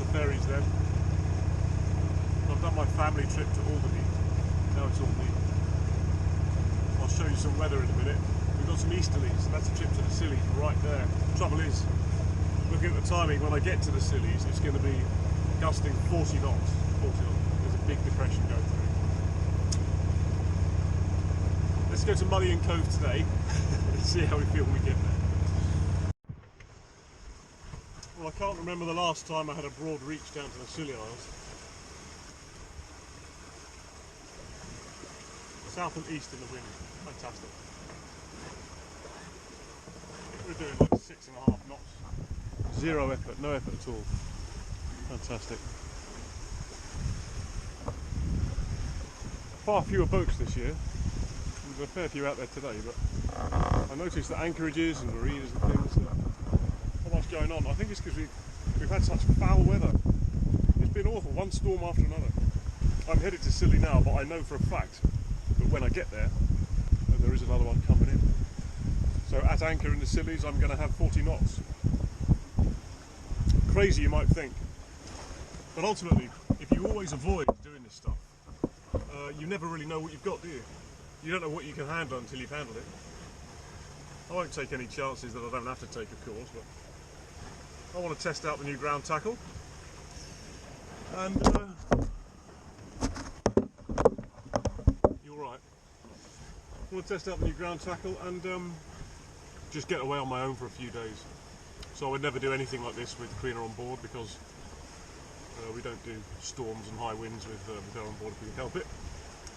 the ferries then. I've done my family trip to Albany. Now it's all me. I'll show you some weather in a minute. We've got some easterlies, and that's a trip to the Scilly right there. Trouble is, looking at the timing, when I get to the Scillies, it's going to be gusting 40 knots. 40 knots. There's a big depression going through. Let's go to Mullion Cove today and see how we feel when we get there. Well, I can't remember the last time I had a broad reach down to the Scilly Isles. South and east in the wind. Fantastic. We're doing like 6.5 knots. Zero effort, no effort at all. Fantastic. Far fewer boats this year. There's a fair few out there today, but I noticed that anchorages and marinas and things, not much going on. I think it's because we've had such foul weather. It's been awful, one storm after another. I'm headed to Scilly now, but I know for a fact that when I get there is another one coming in. So at anchor in the Scillies, I'm going to have 40 knots. Crazy, you might think, but ultimately, if you always avoid doing this stuff, you never really know what you've got, do you? You don't know what you can handle until you've handled it. I won't take any chances that I don't have to take, of course, but I want to test out the new ground tackle. And you're right. I want to test out the new ground tackle and just get away on my own for a few days. So I would never do anything like this with Creaner on board, because we don't do storms and high winds with her on board if we can help it.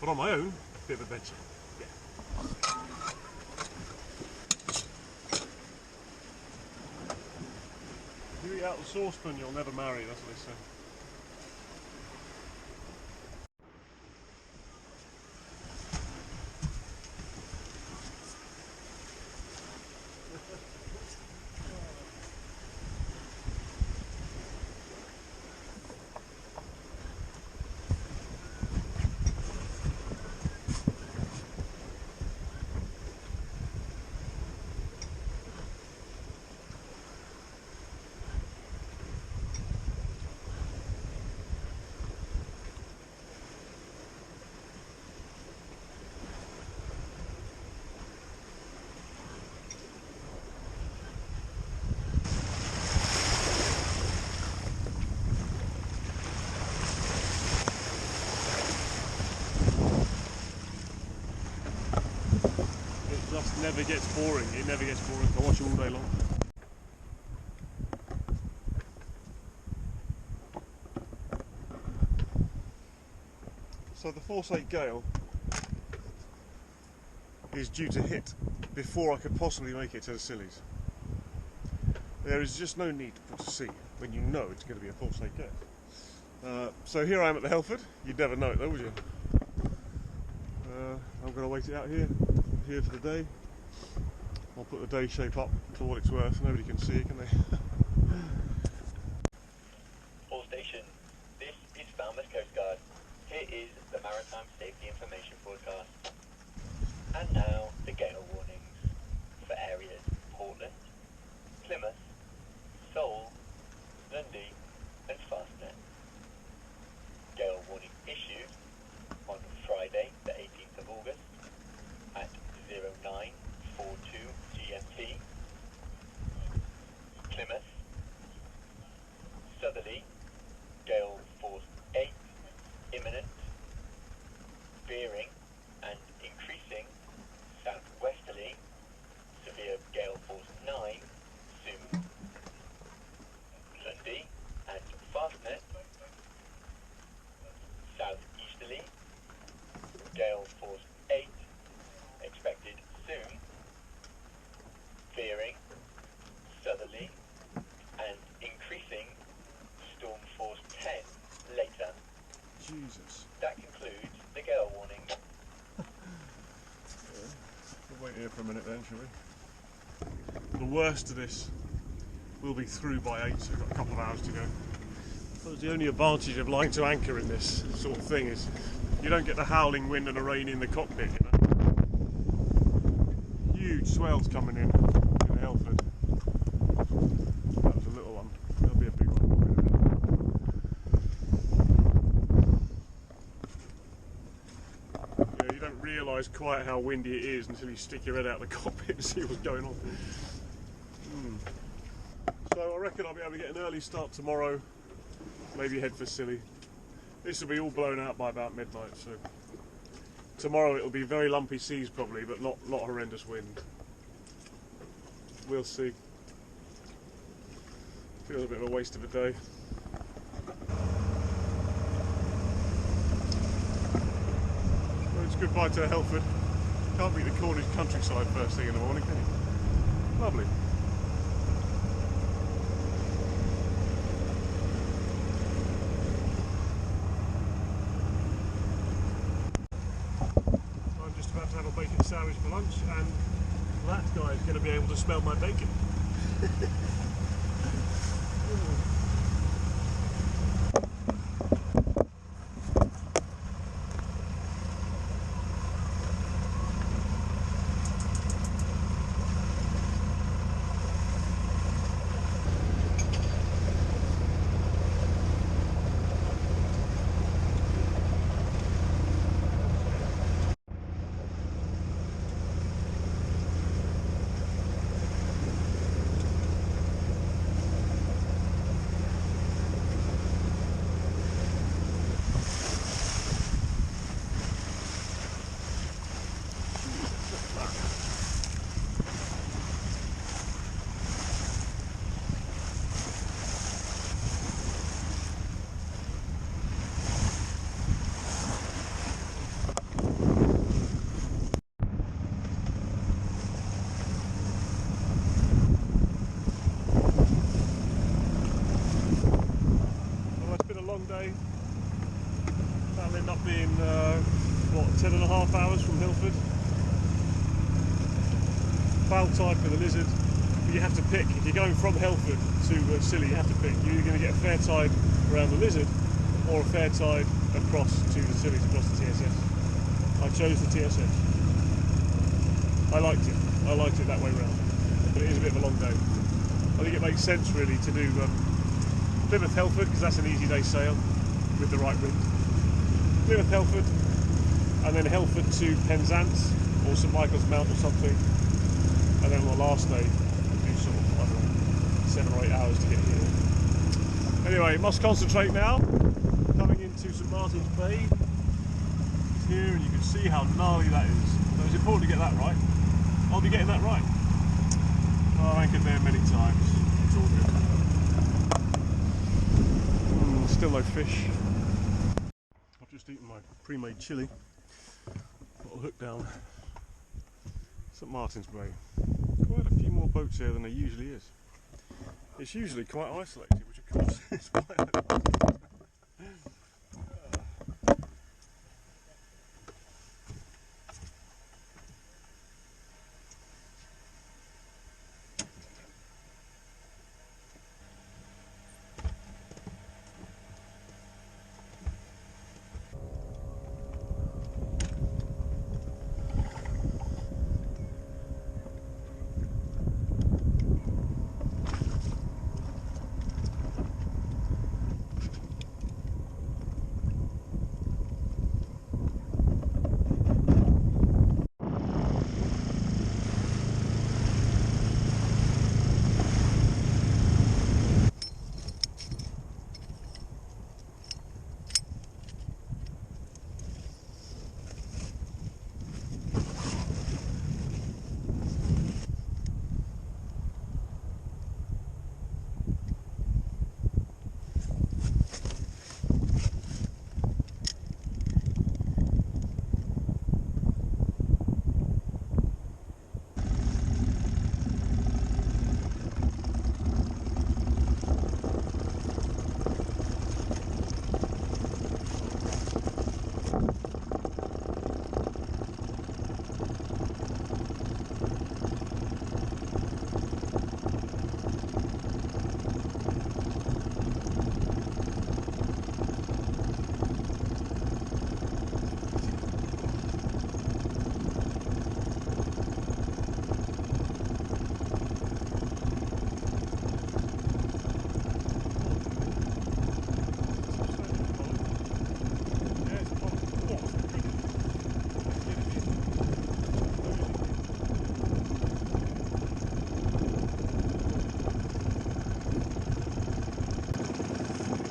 But on my own, bit of adventure. Yeah. If you eat out the saucepan, you'll never marry, that's what they say. Never gets boring. It never gets boring. I watch it all day long. So the force 8 gale is due to hit before I could possibly make it to the Scillies. There is just no need to put to sea when you know it's going to be a force 8 gale. So here I am at the Helford. You'd never know it though, would you? I'm going to wait it out here for the day. I'll put the day shape up for what it's worth. Nobody can see it, can they? All station, this is Falmouth Coast Guard. Here is the Maritime Safety Information Forecast. And now the gale warnings for areas Portland, Plymouth, Seoul, Dundee and Fastnet. Gale warning issued on Friday the 18th of August at 09:42 GMT. Plymouth, southerly, gale force 8, imminent, veering and increasing, southwesterly, severe gale force 9, soon. Dundee and Fastnet, southeasterly, gale force 8, expected soon, veering, southerly, and increasing, storm force 10 later. Jesus. That concludes the gale warning. We'll wait here for a minute then, shall we? The worst of this will be through by 8, so we've got a couple of hours to go. But the only advantage of lying to anchor in this sort of thing is you don't get the howling wind and the rain in the cockpit, you know. Huge swells coming in the Helford. That was a little one. There'll be a big one. realise quite how windy it is until you stick your head out the cockpit and see what's going on. So I reckon I'll be able to get an early start tomorrow, maybe head for Scilly. This will be all blown out by about midnight, so tomorrow it'll be very lumpy seas probably, but not horrendous wind. We'll see. Feels a bit of a waste of a day. Well, it's goodbye to Helford. Can't beat the Cornish countryside first thing in the morning, can you? Lovely. I'm just about to have a bacon sandwich for lunch, and that guy is going to be able to smell my bacon. Day. That'll end up being what, 10.5 hours from Hilford. Foul tide for the Lizard, but you have to pick. If you're going from Helford to Scilly, you have to pick. You're either going to get a fair tide around the Lizard or a fair tide across to the Scilly, across the TSS. I chose the TSS. I liked it that way round, but it is a bit of a long day. I think it makes sense really to do Plymouth Helford, because that's an easy day sail with the right wind. Plymouth Helford, and then Helford to Penzance or St Michael's Mount or something, and then on the last day do sort of, I don't know, 7 or 8 hours to get here. Anyway, must concentrate now. Coming into St Martin's Bay. It's here, and you can see how gnarly that is. So it's important to get that right. I'll be getting that right. I've anchored there many times. It's all good. Still no fish. I've just eaten my pre-made chilli. Got a hook down. St Martin's Bay. Quite a few more boats here than there usually is. It's usually quite isolated, which of course is why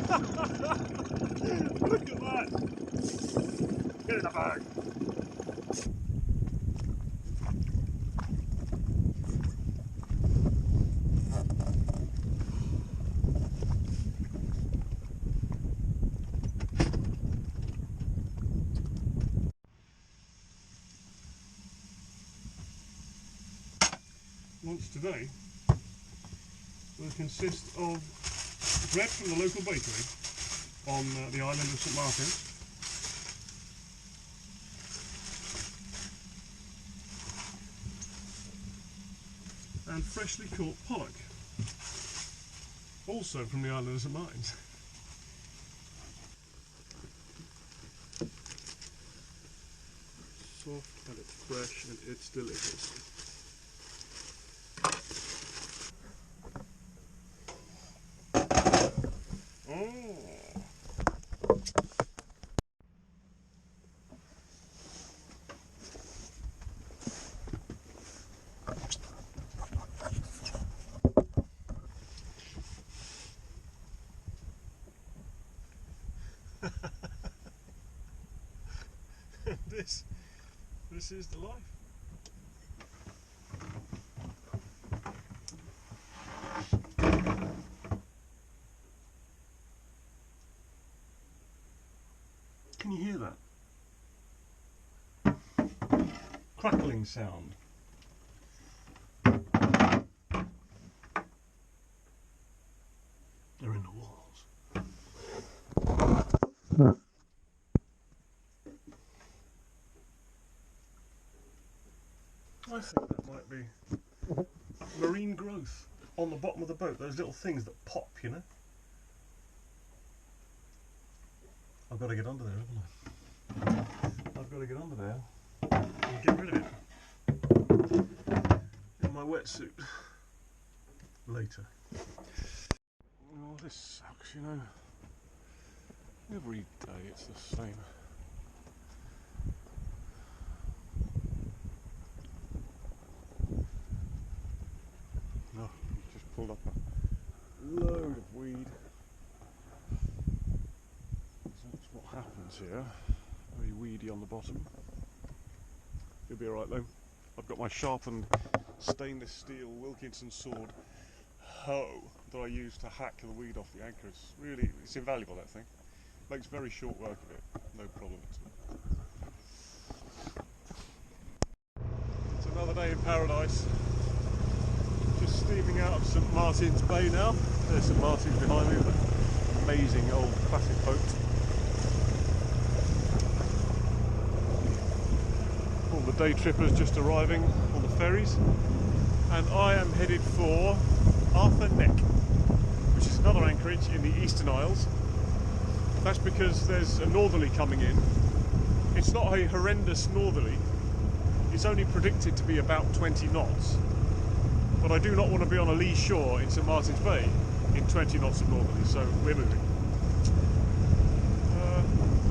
Look at that! Get in the bag! Lunch today will consist of bread from the local bakery on the island of St Martin, and freshly caught pollock, also from the island of St Martin's. Soft and it's fresh and it's delicious. This is the life. Can you hear that? Crackling sound. They're in the walls. I think that might be marine growth on the bottom of the boat, those little things that pop, you know. I've got to get under there, haven't I? I've got to get under there and get rid of it in my wetsuit later. Oh, this sucks, you know. Every day it's the same. Oh, just pulled up a load of weed. So that's what happens here. Very weedy on the bottom. You'll be alright though. I've got my sharpened stainless steel Wilkinson sword hoe that I use to hack the weed off the anchor. It's invaluable, that thing. Makes very short work of it. No problem at all. It's another day in paradise. Just steaming out of St Martin's Bay now. There's St Martin's behind me with an amazing old classic boat. All the day trippers just arriving on the ferries, and I am headed for Arthur Neck, which is another anchorage in the Eastern Isles. That's because there's a northerly coming in. It's not a horrendous northerly, it's only predicted to be about 20 knots. But I do not want to be on a lee shore in St Martin's Bay in 20 knots of northerly, so we're moving.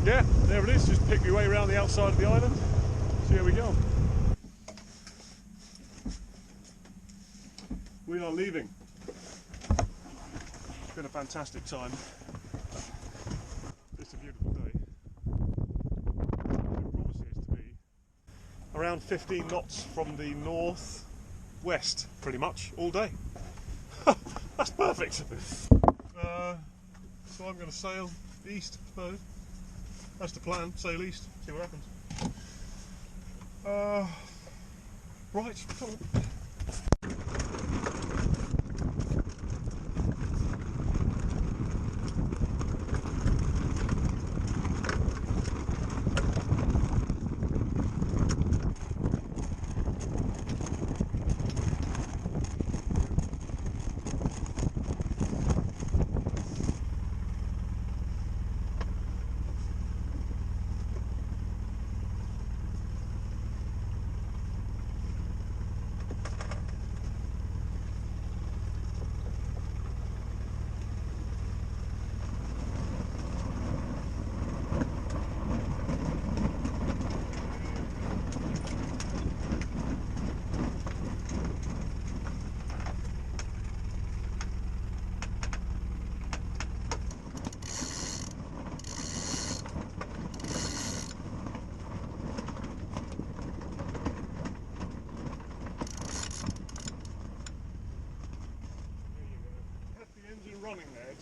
Yeah, there it is, just pick my way around the outside of the island, see how we go. We are leaving. It's been a fantastic time. It's a beautiful day. It promises to be around 15 knots from the north west, pretty much all day. That's perfect. So I'm going to sail east, I suppose. That's the plan, sail east, see what happens. Right, come on.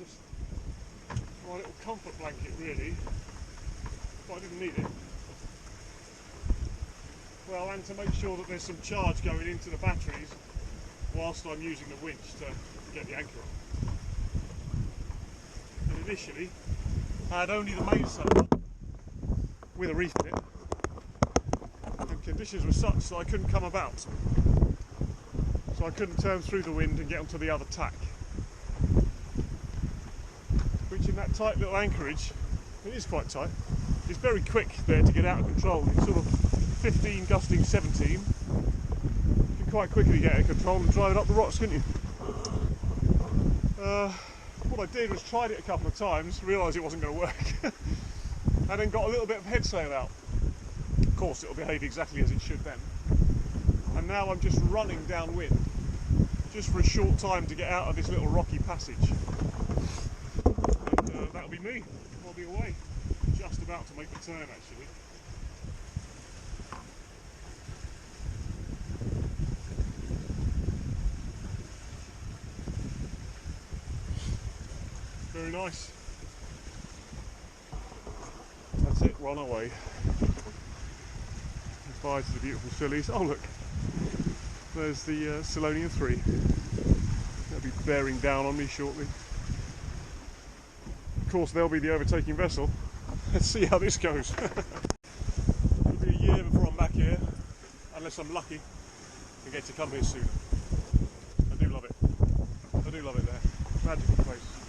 just my little comfort blanket really, but I didn't need it. Well, and to make sure that there's some charge going into the batteries whilst I'm using the winch to get the anchor on. And initially I had only the mainsail with a reef in it, and conditions were such that I couldn't come about, so I couldn't turn through the wind and get onto the other tack, which in that tight little anchorage, it is quite tight, it's very quick there to get out of control. It's sort of 15 gusting 17, you can quite quickly get out of control and drive it up the rocks, couldn't you? What I did was tried it a couple of times, realised it wasn't going to work, and then got a little bit of head sail out. Of course it'll behave exactly as it should then. And now I'm just running downwind, just for a short time to get out of this little rocky passage. And that'll be me, I'll be away. Just about to make the turn actually. Very nice. That's it, we're on our way. Goodbye to the beautiful Scillies. Oh look, there's the Scilly 3. They'll be bearing down on me shortly. Of course they'll be the overtaking vessel. Let's see how this goes. It'll be a year before I'm back here, unless I'm lucky and get to come here sooner. I do love it. I do love it there. Magical place.